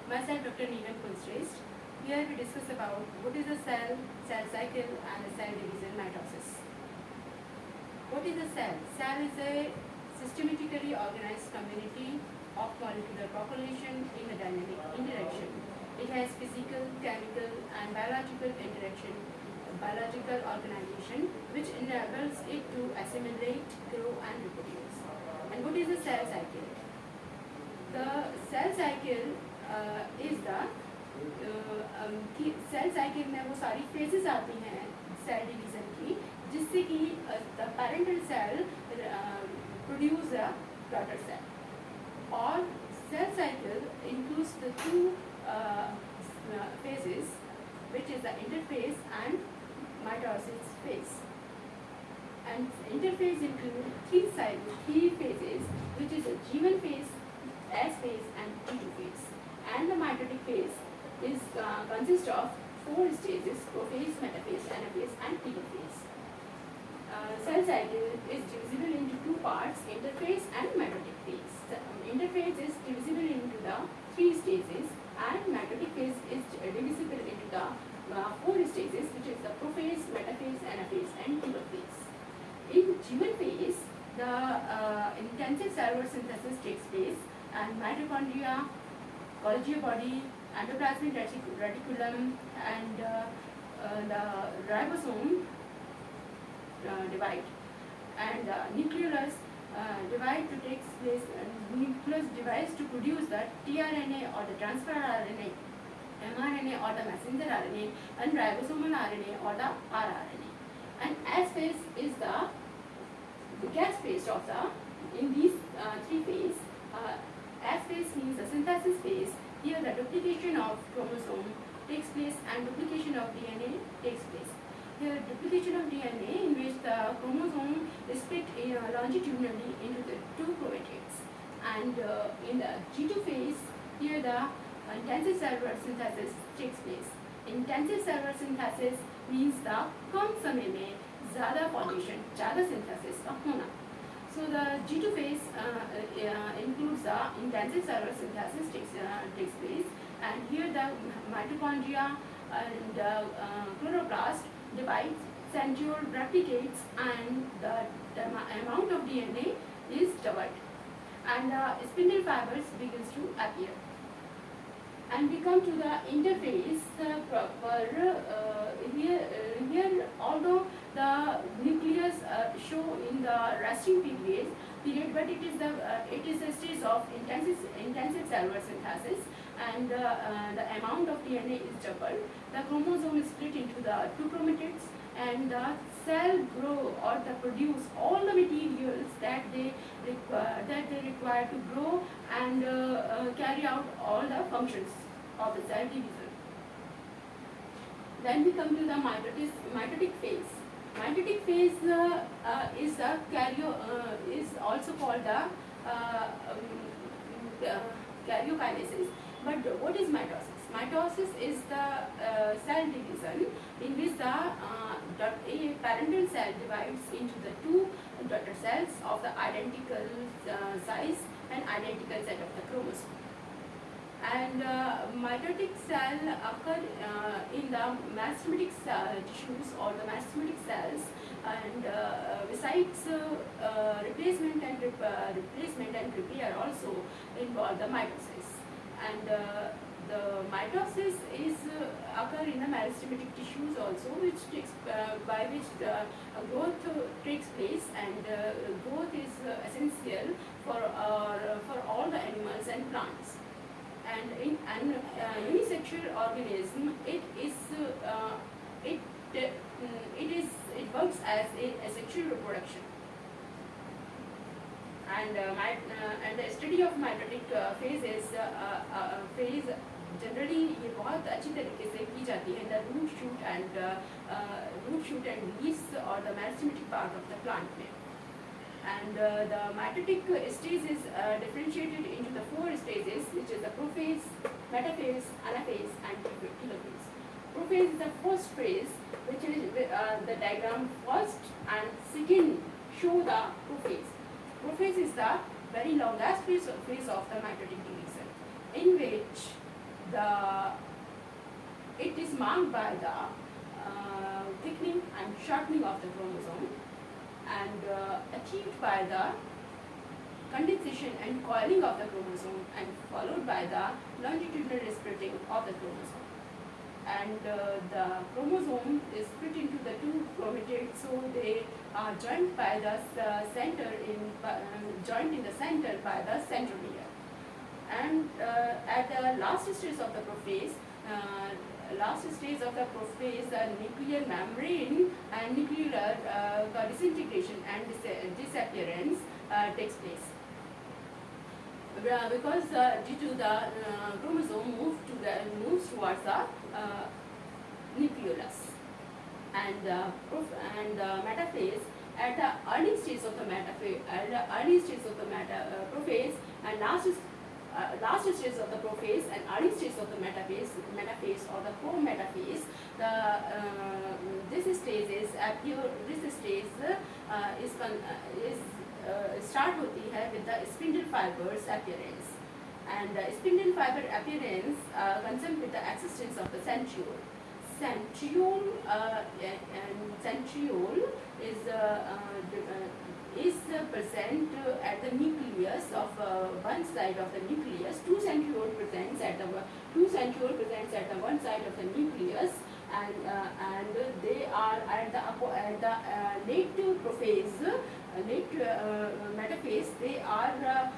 Myself, Dr. Neelam Kulshrestha. Here we discuss about what is a cell, cell cycle, and a cell division mitosis. What is a cell? Cell is a systematically organized community of molecular population in a dynamic interaction. It has physical, chemical, and biological interaction, biological organization, which enables it to assimilate, grow, and reproduce. And what is a cell cycle? The cell cycle is the cell cycle में वो सारी phases आती हैं cell division की, जिससे कि the parental cell produce a daughter cell. और cell cycle includes the two phases, which is the interphase and mitosis phase. And interphase include three phases, which is the G1 phase, S phase, and T2 phase. And the mitotic phase is consists of four stages: prophase, metaphase, anaphase, and telophase. Cell cycle is divisible into two parts: interphase and mitotic phase. The interphase is divisible into the three stages, and mitotic phase is divisible into the four stages, which is the prophase, metaphase, anaphase, and telophase. In G1 phase, the intensive cellular synthesis takes place, and mitochondria, Golgi body, endoplasmic reticulum, and the ribosome divide, and nucleus divide to takes place. Nucleus divides to produce the tRNA or the transfer RNA, mRNA or the messenger RNA, and ribosomal RNA or the rRNA. And S phase is the gas phase of the in these three phases. S phase means the synthesis phase. Here the duplication of chromosome takes place and duplication of DNA takes place. Here duplication of DNA, in which the chromosome is split longitudinally into the two chromatids. And in the G2 phase, here the intensive cellular synthesis takes place. Intensive cellular synthesis means the कम समय में ज़्यादा formation, ज़्यादा synthesis का होना. So the G2 phase includes the intensive cellular synthesis takes place, and here the mitochondria and chloroplast divides, centriole replicates, and the amount of DNA is doubled, and spindle fibers begins to appear. And we come to the interphase proper. Here, although the nucleus show in the resting period, but it is a stage of intensive cellular synthesis, and the amount of DNA is doubled. The chromosome is split into the two chromatids, and the cell grow or the produce all the materials that they require to grow and carry out all the functions of the cell division. Then we come to the mitotic phase. Mitotic phase is also called the karyokinesis. But what is mitosis? Mitosis is the cell division in which a parental cell divides into the two daughter cells of the identical size and identical set of the chromosome. And mitotic cell occur in the mesosomatic tissues or the mesosomatic cells, and besides replacement and repair also involve the mitosis. And the mitosis is occur in the meristematic tissues also, which takes by which the growth takes place, and growth is essential for all the animals and plants. And in an unisexual organism, it works as a asexual reproduction. And the study of mitotic phase generally ये बहुत अच्छी तरीके से की जाती है in the root shoot and leaves or the meristematic part of the plant में. And the mitotic stage is differentiated into the four stages, which is the prophase, metaphase, anaphase, and telophase. Prophase is the first phase, which is the diagram first and second show the prophase. Prophase is the very longest phase of the mitotic division, in which it is marked by the thickening and shortening of the chromosome, and achieved by the condensation and coiling of the chromosome, and followed by the longitudinal splitting of the chromosome. And the chromosome is split into the two chromatids, so they are joined by the center joined in the center by the centromere. And at the last stage of the prophase, the nuclear membrane and nuclear disintegration and disappearance takes place. Because due to the chromosome moves towards the nucleus, and metaphase at the early stage of the prophase, and last stage of the prophase and early stage of the metaphase or the prometaphase. This stage is start होती है with the spindle fibers appearance, and the spindle fiber appearance comes with the existence of the centriole. Centriole is present at the nucleus of one side of the nucleus. Two centriole presents at the one side of the nucleus, and they are at the late prophase. Late metaphase, they are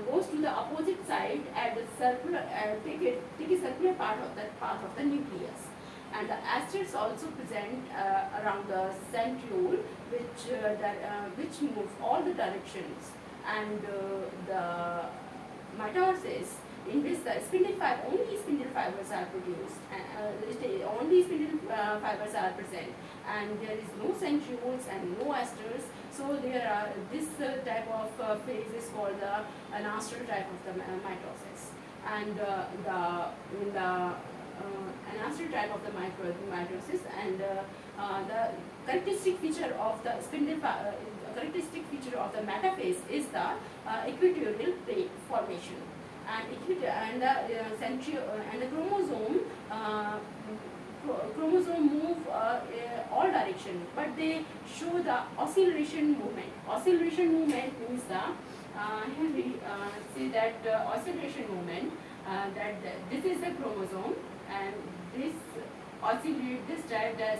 goes to the opposite side at the circular take a circular part of the nucleus, and the asteroids also present around the centriole, which move all the directions, and the mitosis, in which the only spindle fibers are produced, only spindle fibers are present, and there is no centrioles and no asters. So there are this type of phase is called the anastral type of the mitosis, and in the anastral type of the mitosis, and the characteristic feature of the characteristic feature of the metaphase is the equatorial plate formation, and the chromosome move all direction, but they show the oscillation movement. Oscillation movement means the here we see that oscillation movement, that this is the chromosome, and this oscillate this type as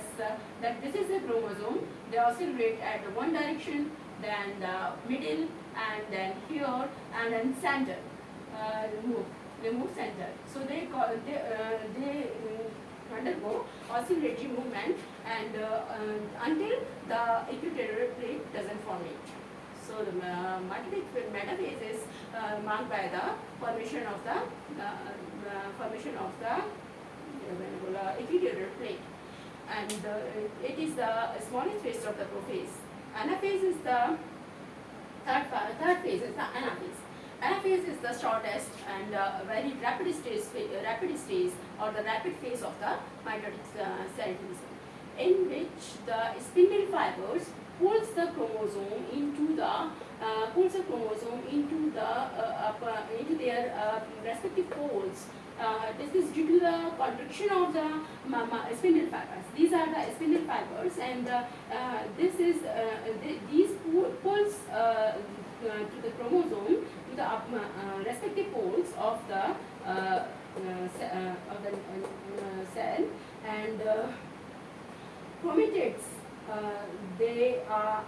that this is the chromosome. They oscillate at one direction, then the middle, and then here, and then center. They move center. So they undergo oscillatory movement, and until the equatorial plate doesn't formate. So the metaphase is marked by the formation of the equatorial plate, and it is the smallest phase of the prophase. Anaphase is the third phase is the anaphase. Anaphase is the shortest and very rapid stage or the rapid phase of the mitotic cell division, in which the spindle fibers pulls the chromosome into their respective poles. This is due to the contraction of the spindle fibers. These are the spindle fibers, and this is these pulls to the chromosome to the respective poles of the cell, and chromatids, they are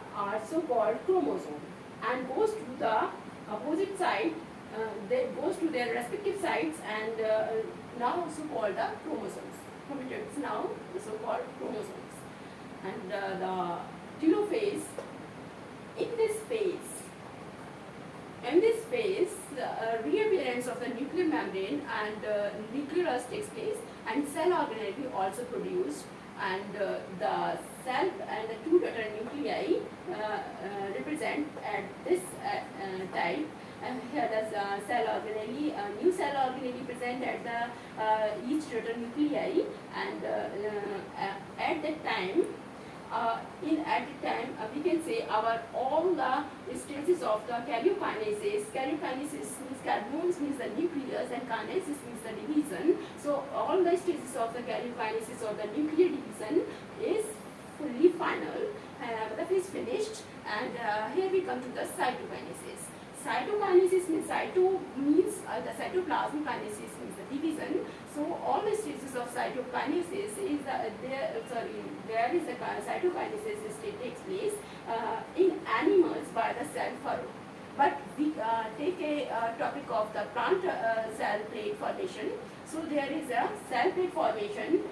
so called chromosome, and goes to the opposite side. They goes to their respective sides, and now also called the chromosomes. Chromatids now so called chromosomes, and the telophase. In this phase, reappearance of the nuclear membrane and nucleus takes place, and cell organelle also produced, and the cell and the two daughter nuclei represent at this type. And here the cell organelle, new cell organelle present at the each daughter nuclei, and at that time. We can say all the stages of the karyokinesis. Karyokinesis means carbones means the nucleus, and kinesis means the division. karyokinesis or the nuclear division is fully final, is finished, and here we come to the cytokinesis. Cytokinesis means the cytoplasm kinesis means the division. So all the stages of cytokinesis is there is a cytokinesis takes place in animals by the cell furrow. But we take a topic of the plant cell plate formation. So there is a cell plate formation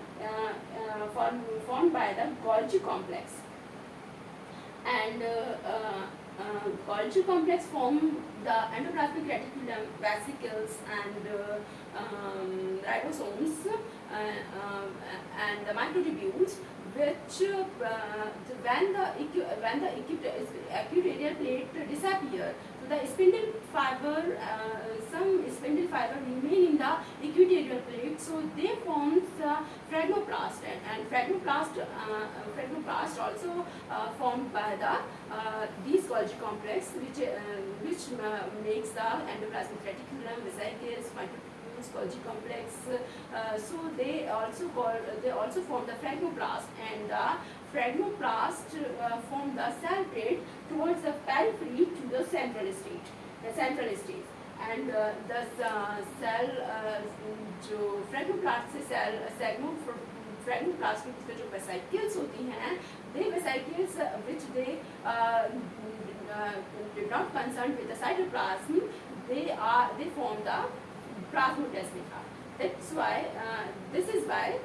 formed by the Golgi complex, and Golgi complex form the endoplasmic reticulum, vesicles, and ribosomes, and the microtubules, which when the acute aerial plate disappear, so the spindle fiber, some spindle fiber remain in the acute aerial plate, so they forms phragmoplast, and phragmoplast also formed by the these Golgi complex, which makes the endoplasmic reticulum, vesicles, microtubules, Golgi complex. So they also form the phragmoplast, and the phragmoplast form the cell plate towards the periphery to the central state. And the cell जो phragmoplast से cell phragmoplastic में जो vesicles होती हैं, they vesicles which they did not concerned with the cytoplasm, they form the plasmodesmata. That's why this is why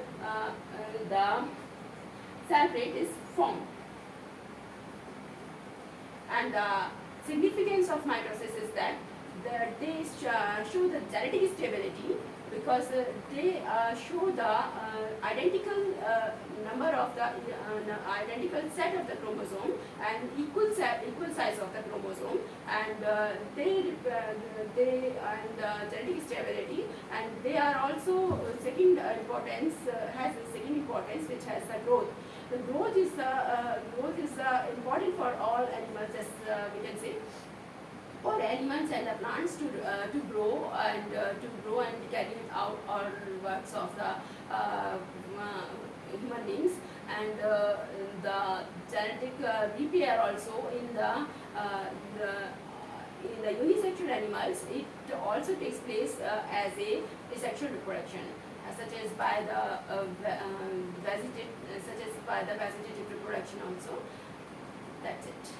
the cell plate is formed. And the significance of mitosis is that they show the genetic stability, because they show the identical number of the identical set of the chromosome and equal size of the chromosome, and genetic stability, and they are also second importance, has a second importance, which has the growth. The growth is important for all animals, as we can say. For animals and the plants to grow and carry out all works of the human beings, and the genetic repair also in the unisexual animals, it also takes place as a asexual reproduction, such as by the vegetative reproduction also. That's it.